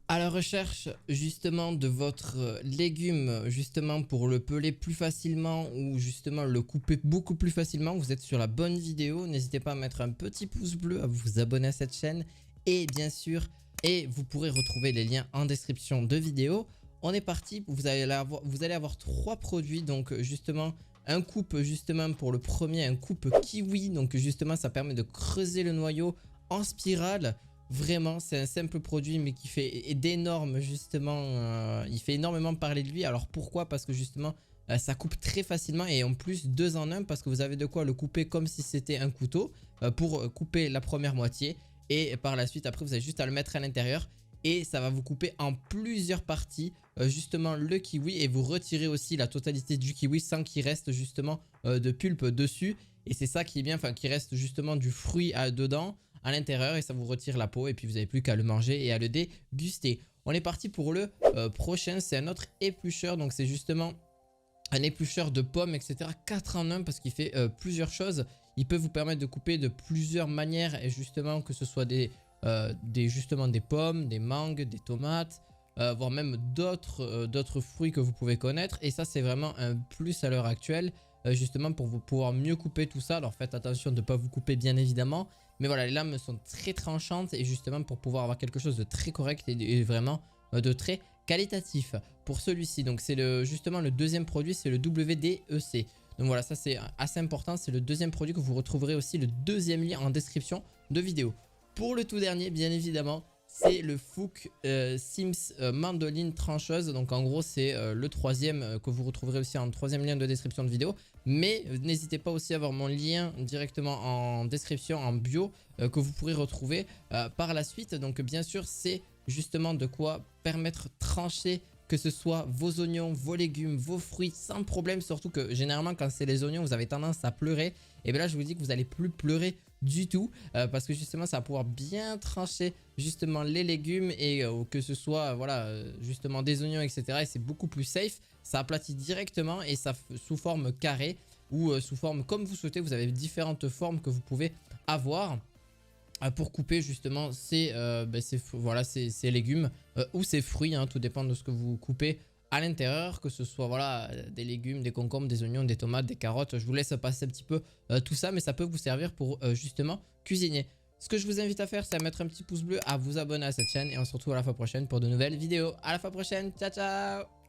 À la recherche justement de votre légume justement pour le peler plus facilement ou justement le couper beaucoup plus facilement, vous êtes sur la bonne vidéo. N'hésitez pas à mettre un petit pouce bleu, à vous abonner à cette chaîne et bien sûr, et vous pourrez retrouver les liens en description de vidéo. On est parti, vous allez avoir trois produits, donc justement un coupe justement pour le premier, un coupe kiwi, donc justement ça permet de creuser le noyau en spirale. Vraiment, c'est un simple produit mais qui fait d'énormes justement, il fait énormément parler de lui. Alors pourquoi? Parce que justement ça coupe très facilement et en plus 2 en 1 parce que vous avez de quoi le couper comme si c'était un couteau pour couper la première moitié et par la suite après vous avez juste à le mettre à l'intérieur et ça va vous couper en plusieurs parties justement le kiwi et vous retirez aussi la totalité du kiwi sans qu'il reste justement de pulpe dessus et c'est ça qui est bien, enfin qui reste justement du fruit dedans à l'intérieur et ça vous retire la peau et puis vous n'avez plus qu'à le manger et à le déguster. On est parti pour le prochain, c'est un autre éplucheur, donc c'est justement un éplucheur de pommes etc. 4 en 1 parce qu'il fait plusieurs choses. Il peut vous permettre de couper de plusieurs manières et justement que ce soit justement des pommes, des mangues, des tomates, voire même d'autres fruits que vous pouvez connaître. Et ça c'est vraiment un plus à l'heure actuelle justement pour vous pouvoir mieux couper tout ça. Alors faites attention de ne pas vous couper bien évidemment. Mais voilà, les lames sont très tranchantes et justement pour pouvoir avoir quelque chose de très correct et vraiment de très qualitatif. Pour celui-ci, donc c'est justement le deuxième produit, c'est le WDEC. Donc voilà, ça c'est assez important, c'est le deuxième produit que vous retrouverez aussi le deuxième lien en description de vidéo. Pour le tout dernier, bien évidemment, c'est le Fook Sims Mandoline Trancheuse. Donc en gros c'est le troisième que vous retrouverez aussi en troisième lien de description de vidéo. Mais n'hésitez pas aussi à avoir mon lien directement en description, en bio, que vous pourrez retrouver par la suite. Donc bien sûr c'est justement de quoi permettre de trancher que ce soit vos oignons, vos légumes, vos fruits sans problème. Surtout que généralement quand c'est les oignons vous avez tendance à pleurer. Et bien là je vous dis que vous n'allez plus pleurer du tout parce que justement ça va pouvoir bien trancher justement les légumes et que ce soit voilà justement des oignons etc. Et c'est beaucoup plus safe, ça aplatit directement et ça sous forme carrée ou sous forme comme vous souhaitez. Vous avez différentes formes que vous pouvez avoir pour couper justement ces légumes ou ces fruits, hein, tout dépend de ce que vous coupez à l'intérieur, que ce soit voilà des légumes, des concombres, des oignons, des tomates, des carottes. Je vous laisse passer un petit peu tout ça, mais ça peut vous servir pour justement cuisiner. Ce que je vous invite à faire, c'est à mettre un petit pouce bleu, à vous abonner à cette chaîne et on se retrouve à la fois prochaine pour de nouvelles vidéos. À la fois prochaine, ciao ciao.